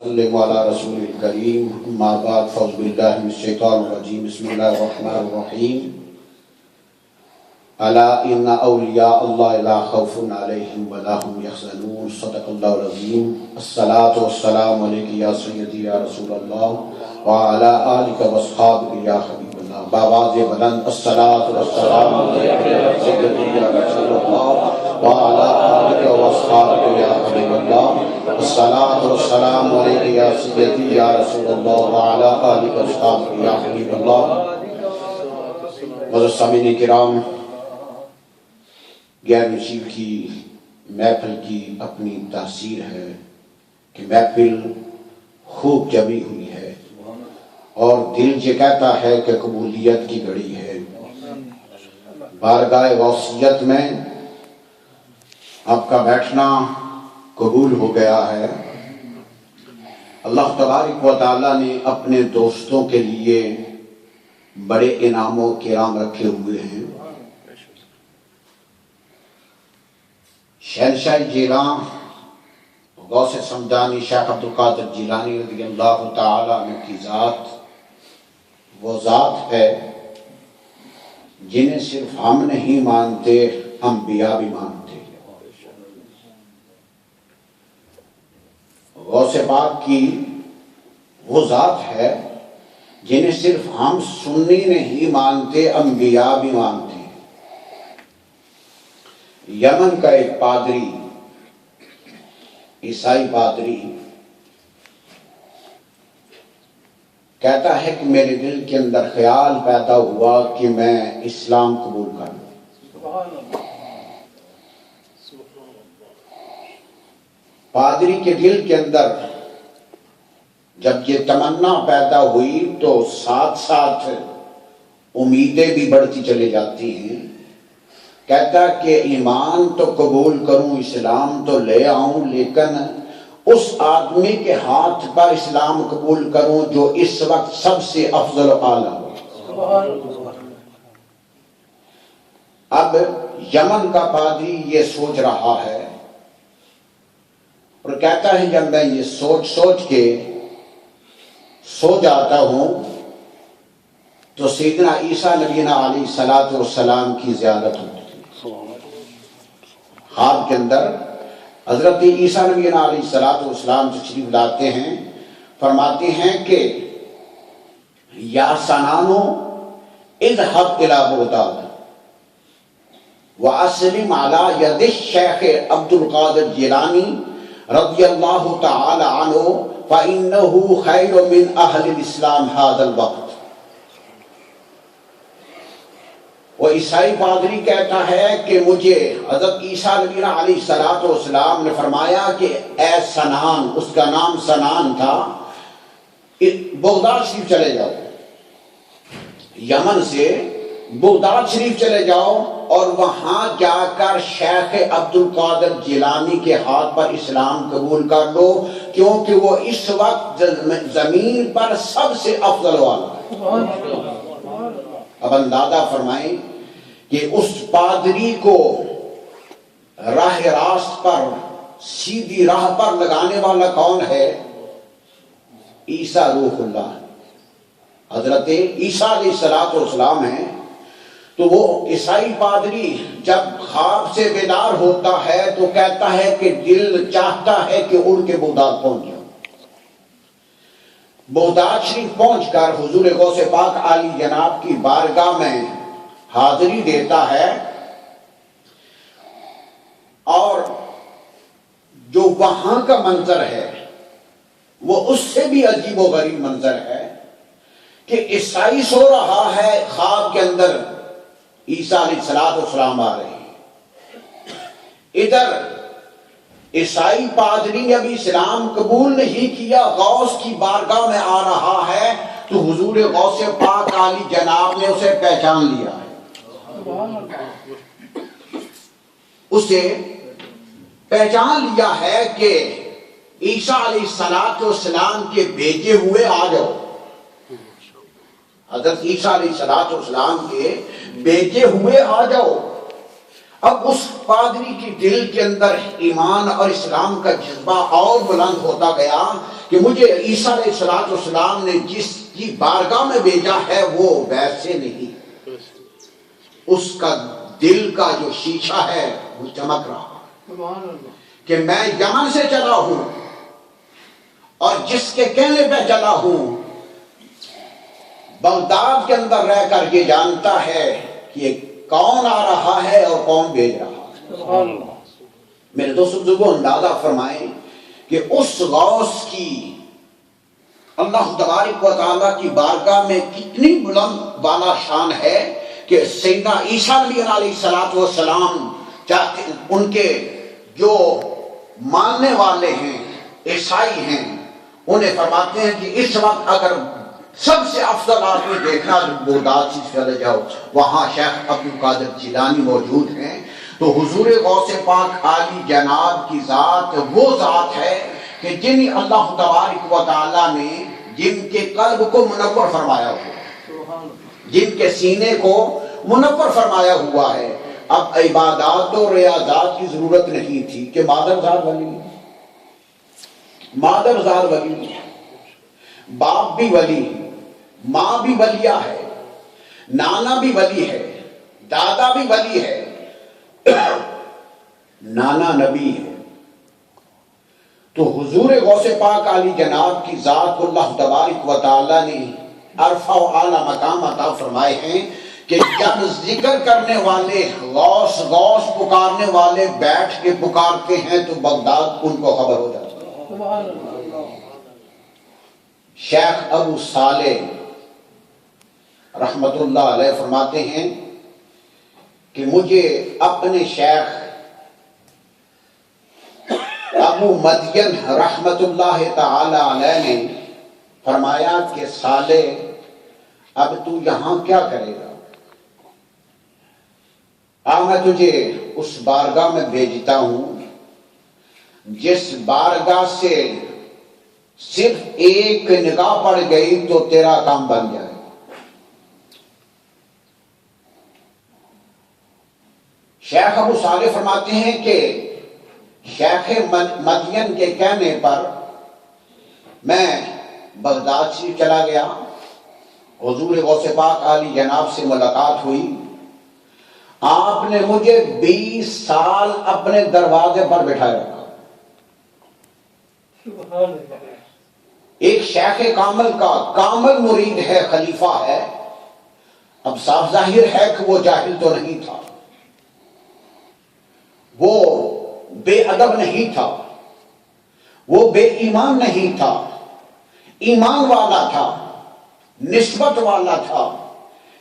علی رسول الکریم اما بعد فاعوذ باللہ من الشیطان الرجیم بسم اللہ الرحمن الرحیم الا ان اولیاء اللہ لا خوف علیہم ولا هم یحزنون صدق اللہ العظیم الصلاۃ والسلام علیک یا سیدی یا رسول اللہ وعلی آلک واصحابک یا حبیب اللہ بآواز بلند الصلاۃ والسلام علیک یا سیدی یا رسول اللہ وعلی آلک واصحابک یا حبیب اللہ الصلاۃ والسلام علیک یا سیدی یا رسول اللہ وعلی آلک واصحابک یا حبیب اللہ۔ معزز سامعین کرام، غیر نصیب کی محفل کی اپنی تاثیر ہے کہ محفل خوب جمی ہوئی ہے اور دل یہ کہتا ہے کہ قبولیت کی گھڑی ہے۔ بارگاہ غوثیت میں آپ کا بیٹھنا قبول ہو گیا ہے۔ اللہ تبارک و تعالیٰ نے اپنے دوستوں کے لیے بڑے انعام و کرام رکھے ہوئے ہیں۔ شہنشاہ جیلان غوث سمدانی شیخ عبدالقادر جیلانی رضی اللہ تعالیٰ عنہ کی ذات وہ ذات ہے جنہیں صرف ہم نہیں مانتے، انبیاء بھی مانتے۔ غوث پاک کی وہ ذات ہے جنہیں صرف ہم سنی نہیں مانتے، انبیاء بھی مانتے۔ یمن کا ایک پادری، عیسائی پادری، کہتا ہے کہ میرے دل کے اندر خیال پیدا ہوا کہ میں اسلام قبول کر لوں۔ پادری کے دل کے اندر جب یہ تمنا پیدا ہوئی تو ساتھ ساتھ امیدیں بھی بڑھتی چلی جاتی ہیں۔ کہتا کہ ایمان تو قبول کروں، اسلام تو لے آؤں، لیکن اس آدمی کے ہاتھ پر اسلام قبول کروں جو اس وقت سب سے افضل و اعلیٰ ہو۔ اب یمن کا پادری یہ سوچ رہا ہے اور کہتا ہے جب میں یہ سوچ کے سو جاتا ہوں تو سیدنا عیسیٰ نبی علیہ السلام کی زیارت ہوتی ہے۔ خواب کے اندر حضرت عیسیٰ نبی علیہ السلام تشریف لاتے ہیں، فرماتے ہیں کہ یا سنانو اذهب الى بغداد واسلم على ید الشیخ عبدالقادر جیلانی رضی اللہ تعالی عنہ فإنه خیر من اہل الاسلام هذا الوقت۔ وہ عیسائی پادری کہتا ہے کہ مجھے حضرت عیسیٰ نبی علیہ السلام نے فرمایا کہ اے سنان، اس کا نام سنان تھا، بغداد شریف چلے جاؤ، یمن سے بغداد شریف چلے جاؤ اور وہاں جا کر شیخ عبدالقادر جیلانی کے ہاتھ پر اسلام قبول کر لو، کیونکہ وہ اس وقت زمین پر سب سے افضل والا ہے۔ اب اندازہ فرمائیں کہ اس پادری کو راہ راست پر، سیدھی راہ پر لگانے والا کون ہے؟ عیسیٰ روح اللہ، حضرت عیسیٰ علیہ السلام ہیں۔ تو وہ عیسائی پادری جب خواب سے بیدار ہوتا ہے تو کہتا ہے کہ دل چاہتا ہے کہ اڑ کے بغداد پہنچ جاؤ۔ بغداد شریف پہنچ کر حضور غوث پاک عالی جناب کی بارگاہ میں حاضری دیتا ہے، اور جو وہاں کا منظر ہے وہ اس سے بھی عجیب و غریب منظر ہے کہ عیسائی سو رہا ہے، خواب کے اندر عیسیٰ علیہ السلام آ رہے ہیں۔ ادھر عیسائی پادری نے ابھی اسلام قبول نہیں کیا، غوث کی بارگاہ میں آ رہا ہے تو حضور غوث پاک عالی جناب نے اسے پہچان لیا ہے، اسے پہچان لیا ہے کہ عیسیٰ علیہ السلام کے بھیجے ہوئے آ جاؤ۔ حضرت عیسیٰ علیہ السلام کے بھیجے ہوئے آ جاؤ۔ اب اس پادری کی دل کے اندر ایمان اور اسلام کا جذبہ اور بلند ہوتا گیا کہ مجھے عیسیٰ علیہ السلام نے جس کی بارگاہ میں بھیجا ہے وہ ویسے نہیں، اس کا دل کا جو شیشہ ہے وہ چمک رہا کہ میں یمن سے چلا ہوں اور جس کے کہنے پہ چلا ہوں بغداد کے اندر رہ کر یہ جانتا ہے کہ یہ کون آ رہا ہے اور کون بھیج رہا ہے۔ میرے دوستو بزرگوں، اندازہ فرمائیں کہ اس غوث کی اللہ تبارک و تعالیٰ کی بارگاہ میں کتنی بلند بالا شان ہے کہ سیدنا عیسیٰ علیہ السلام چاہتے ان کے جو ماننے والے ہیں، عیسائی ہیں، انہیں فرماتے ہیں کہ اس وقت اگر سب سے افضل آدمی دیکھنا بغداد سے چلے جاؤ، وہاں شیخ عبد القادر جیلانی موجود ہیں۔ تو حضور غوث پاک عالی جناب کی ذات وہ ذات ہے کہ جن اللہ تبارک و تعالیٰ نے جن کے قلب کو منور فرمایا ہوا، جن کے سینے کو منور فرمایا ہوا ہے۔ اب عبادات و ریاضات کی ضرورت نہیں تھی کہ مادرزاد ولی ہے، مادرزاد ولی ہے، باپ بھی ولی ہے، ماں بھی ولیہ ہے، نانا بھی ولی ہے، دادا بھی ولی ہے، نانا نبی ہے۔ تو حضور غوث پاک علی جناب کی ذات کو اللہ تبارک و تعالی نے عرفہ و اعلیٰ مقام عطا فرمائے ہیں کہ جب ذکر کرنے والے غوث غوث پکارنے والے بیٹھ کے پکارتے ہیں تو بغداد ان کو خبر ہو جاتی ہے۔ شیخ ابو صالح رحمت اللہ علیہ فرماتے ہیں کہ مجھے اپنے شیخ ابو مدین رحمت اللہ تعالی علیہ نے فرمایا کہ صالح اب تو یہاں کیا کرے گا؟ میں تجھے اس بارگاہ میں بھیجتا ہوں جس بارگاہ سے صرف ایک نگاہ پڑ گئی تو تیرا کام بن جائے۔ شیخ ابو صالح فرماتے ہیں کہ شیخ مدین کے کہنے پر میں بغداد سے چلا گیا، حضور غوث پاک علی جناب سے ملاقات ہوئی، آپ نے مجھے 20 سال اپنے دروازے پر بٹھائے رکھا۔ ایک شیخ کامل کا کامل مرید ہے، خلیفہ ہے، اب صاف ظاہر ہے کہ وہ جاہل تو نہیں تھا، وہ بے ادب نہیں تھا، وہ بے ایمان نہیں تھا، ایمان والا تھا، نسبت والا تھا،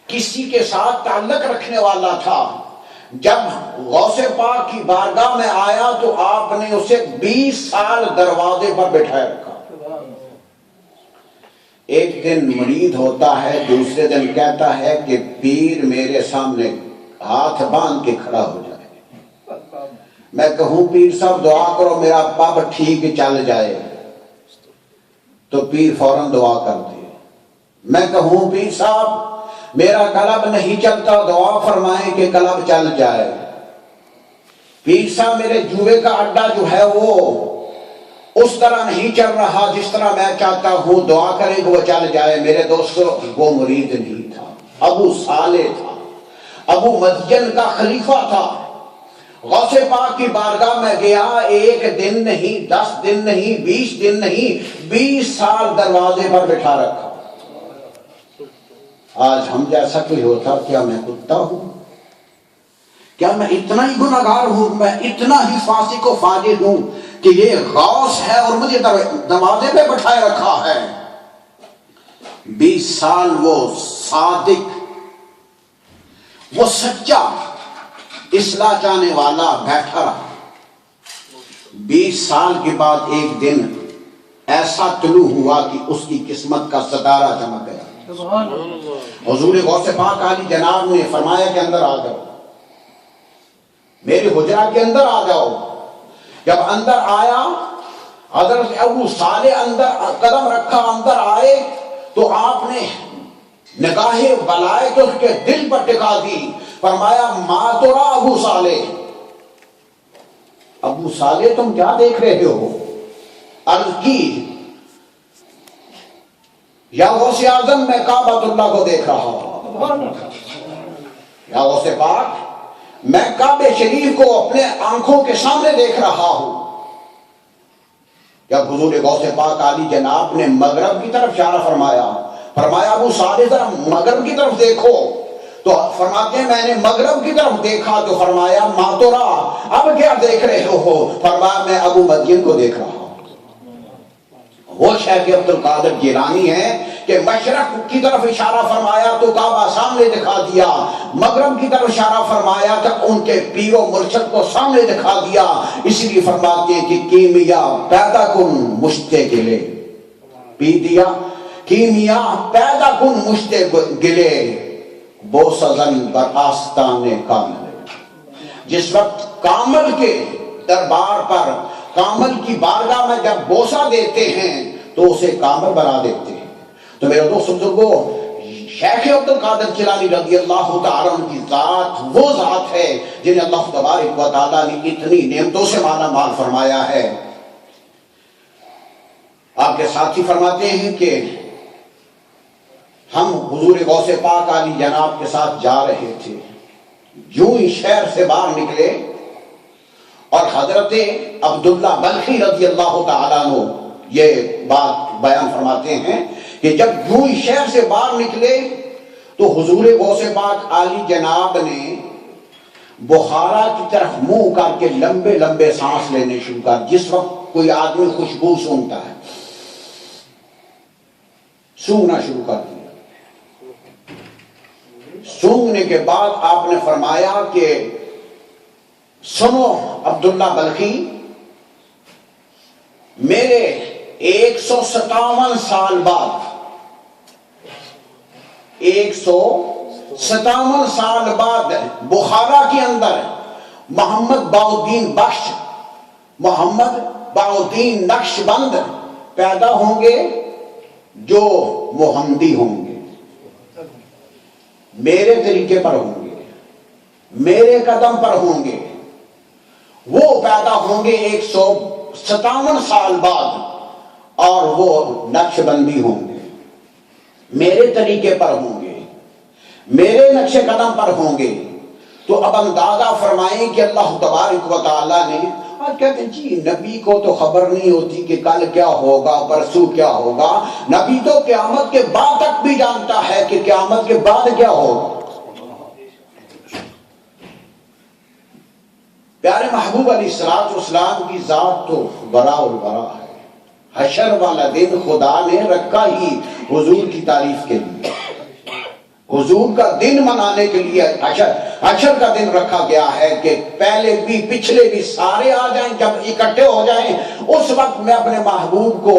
کسی کے ساتھ تعلق رکھنے والا تھا۔ جب غوث پاک کی بارگاہ میں آیا تو آپ نے اسے 20 سال دروازے پر بٹھائے رکھا۔ ایک دن مرید ہوتا ہے، دوسرے دن کہتا ہے کہ پیر میرے سامنے ہاتھ باندھ کے کھڑا ہو جائے۔ میں کہوں پیر صاحب دعا کرو میرا پب ٹھیک چل جائے تو پیر فوراً دعا کر دے۔ میں کہوں پیر صاحب میرا قلب نہیں چلتا، دعا فرمائیں کہ قلب چل جائے۔ پیر صاحب میرے جوئے کا اڈا جو ہے وہ اس طرح نہیں چل رہا جس طرح میں چاہتا ہوں، دعا کریں کہ وہ چل جائے۔ میرے دوستو وہ مرید نہیں تھا، ابو صالح تھا، ابو مدین کا خلیفہ تھا۔ غوث پاک کی بارگاہ میں گیا، 1 دن نہیں، 10 دن نہیں، 20 دن نہیں، 20 سال دروازے پر بٹھا رکھا۔ آج ہم جیسا کوئی ہوتا، کیا میں کتا ہوں؟ کیا میں اتنا ہی گناہگار ہوں؟ میں اتنا ہی فاسق و فاجر ہوں کہ یہ غوث ہے اور مجھے دروازے پہ بٹھائے رکھا ہے؟ 20 سال وہ صادق، وہ سچا اصلاح چاہنے والا بیٹھا رہا۔ 20 سال کے بعد ایک دن ایسا طلوع ہوا کہ اس کی قسمت کا ستارہ چمک گیا۔ حضور غوث پاک علی جناب نے فرمایا کہ اندر آ جاؤ، میرے حجرہ کے اندر آ جاؤ۔ جب اندر آیا، حضرت ابو صالح اندر قدم رکھا، اندر آئے تو آپ نے نگاہیں بلائے تو اس کے دل پر ٹکا دی۔ فرمایا ما ترا ابو صالح، ابو صالح تم کیا دیکھ رہے ہو؟ عرض کی یا غوث اعظم میں کعبۃ اللہ کو دیکھ رہا ہوں، یا غوث پاک میں کعبہ شریف کو اپنے آنکھوں کے سامنے دیکھ رہا ہوں۔ جب حضور غوث پاک عالی جناب نے مغرب کی طرف اشارہ فرمایا، فرمایا ابو صالح ذرا مغرب کی طرف دیکھو، تو فرماتے ہیں میں نے مغرب کی طرف دیکھا تو فرمایا ما ترا، اب کیا دیکھ رہے ہو؟ فرمایا میں ابو مدین کو دیکھ رہا ہوں۔ وہ شیخ عبد القادر جیلانی ہے کہ مشرق کی طرف اشارہ فرمایا تو کعبہ سامنے دکھا دیا، مغرب کی طرف اشارہ فرمایا تو ان کے پیر و مرشد کو سامنے دکھا دیا۔ اس لیے فرماتے ہیں کہ کیمیا پیدا کن مشتے گلے، پی دیا کیمیا پیدا کن مشتے گلے، بو سزن بر آستان کامل۔ جس وقت کامل کے دربار پر، کامل کی بارگاہ میں جب بوسہ دیتے ہیں تو اسے کامل بنا دیتے ہیں۔ تو میرے دوست بزرگوں، شیخ عبد القادر جیلانی رضی اللہ تعالیٰ عنہ کی ذات وہ ذات ہے جنہیں اللہ تبارک و تعالیٰ نے اتنی نعمتوں سے مالا مال فرمایا ہے۔ آپ کے ساتھی فرماتے ہیں کہ ہم حضور غوث پاک علی جناب کے ساتھ جا رہے تھے، یوں ہی شہر سے باہر نکلے اور حضرت عبداللہ بلخی رضی اللہ تعالیٰ عنہ یہ بات بیان فرماتے ہیں کہ جب یوں ہی شہر سے باہر نکلے تو حضور غوث پاک علی جناب نے بخارا کی طرف منہ کر کے لمبے لمبے سانس لینے شروع کر۔ جس وقت کوئی آدمی خوشبو سونگتا ہے، سونگنا شروع کر دیا۔ سونگنے کے بعد آپ نے فرمایا کہ سنو عبداللہ بلخی، میرے 157 سال بعد، 157 سال بعد بخارا کے اندر محمد باؤدین بخش، محمد باؤدین نقش بند پیدا ہوں گے جو محمدی ہوں گے، میرے طریقے پر ہوں گے، میرے قدم پر ہوں گے۔ وہ پیدا ہوں گے 157 سال بعد اور وہ نقش بندی ہوں گے، میرے طریقے پر ہوں گے، میرے نقش قدم پر ہوں گے۔ تو اب اندازہ فرمائیں کہ اللہ تبارک و تعالیٰ نے، آج کہتے ہیں جی نبی کو تو خبر نہیں ہوتی کہ کل کیا ہوگا، پرسوں کیا ہوگا، نبی تو قیامت کے بعد تک بھی جانتا ہے کہ قیامت کے بعد کیا ہوگا۔ پیارے محبوب علیہ السلام کی ذات تو برا البرا ہے۔ حشر والا دن خدا نے رکھا ہی حضور کی تعریف کے لیے، حضور کا دن منانے کے لیے حشر کا دن رکھا گیا ہے کہ پہلے بھی پچھلے بھی سارے آ جائیں، جب اکٹھے ہو جائیں اس وقت میں اپنے محبوب کو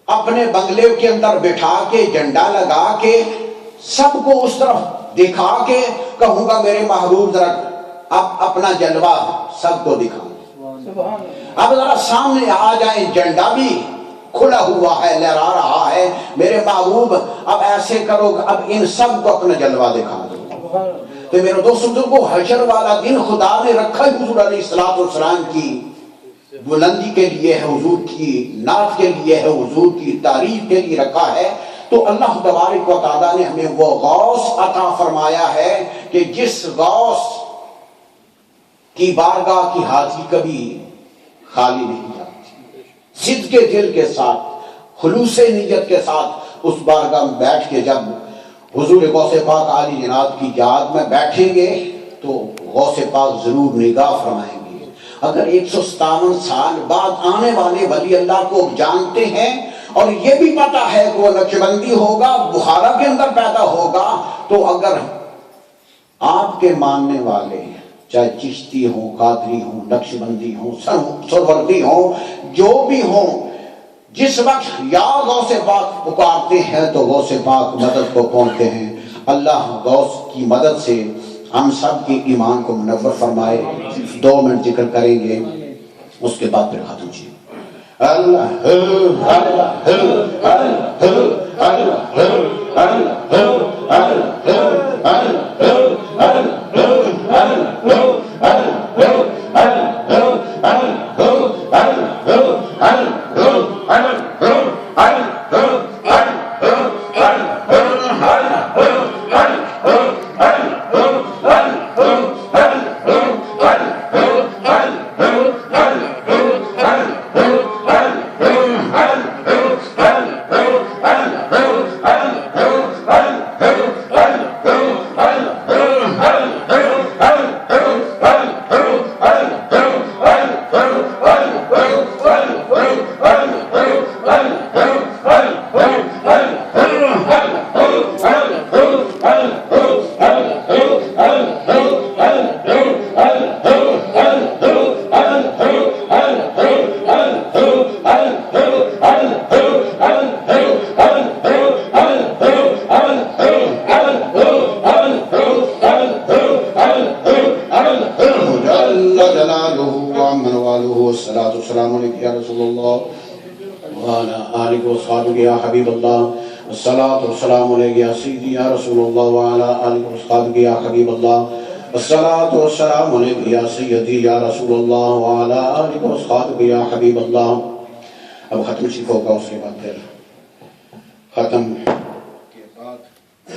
اپنے بنگلے کے اندر بٹھا کے جھنڈا لگا کے سب کو اس طرف دکھا کے کہوں گا میرے محبوب ذرا اب اپنا جلوہ سب کو دکھا، اب ذرا سامنے آ جائیں، جھنڈا بھی کھلا ہوا ہے، لہرا رہا ہے، میرے محبوب اب ایسے کرو، اب ان سب کو اپنا جلوہ دکھا دو۔ تو میرے دوستوں کو حشر والا دن خدا نے رکھا ہے حضور علیہ السلام کی بلندی کے لیے ہے، حضور کی نعت کے لیے ہے، حضور کی تعریف کے لیے رکھا ہے۔ تو اللہ تبارک و تعالیٰ نے ہمیں وہ غوث عطا فرمایا ہے کہ جس غوث کی بارگاہ کی حاضری کبھی خالی نہیں جاتی، صدق کے دل کے ساتھ، خلوص نیت کے ساتھ اس بارگاہ میں بیٹھ کے جب حضور غوث پاک عالی جناب کی یاد میں بیٹھیں گے تو غوث پاک ضرور نگاہ فرمائیں گے۔ اگر 157 سال بعد آنے والے ولی اللہ کو جانتے ہیں اور یہ بھی پتا ہے کہ وہ نقشبندی ہوگا، بخارا کے اندر پیدا ہوگا، تو اگر آپ کے ماننے والے چاہے چشتی ہوں، قادری ہوں، نقشبندی ہوں، سروردی ہوں، جو بھی ہوں، جس وقت یا غوث پاک پکارتے ہیں تو غوث پاک مدد کو پہنچتے ہیں۔ اللہ غوث کی مدد سے ہم سب کے ایمان کو منور فرمائے۔ 2 منٹ ذکر کریں گے، اس کے بعد پھر ختم جی۔ اللہ اللہ اللہ اللہ اللہ اللہ آلک و صحابک یا حبیب اللہ الصلاة والسلام علیہ یا سیدی یا رسول اللہ وعلا آلک و صحابک یا حبیب اللہ الصلاة والسلام علیہ یا سیدی یا رسول اللہ وعلا آلک و صحابک یا حبیب اللہ. اب ختم شریف ہوگا اس کے بعد پھر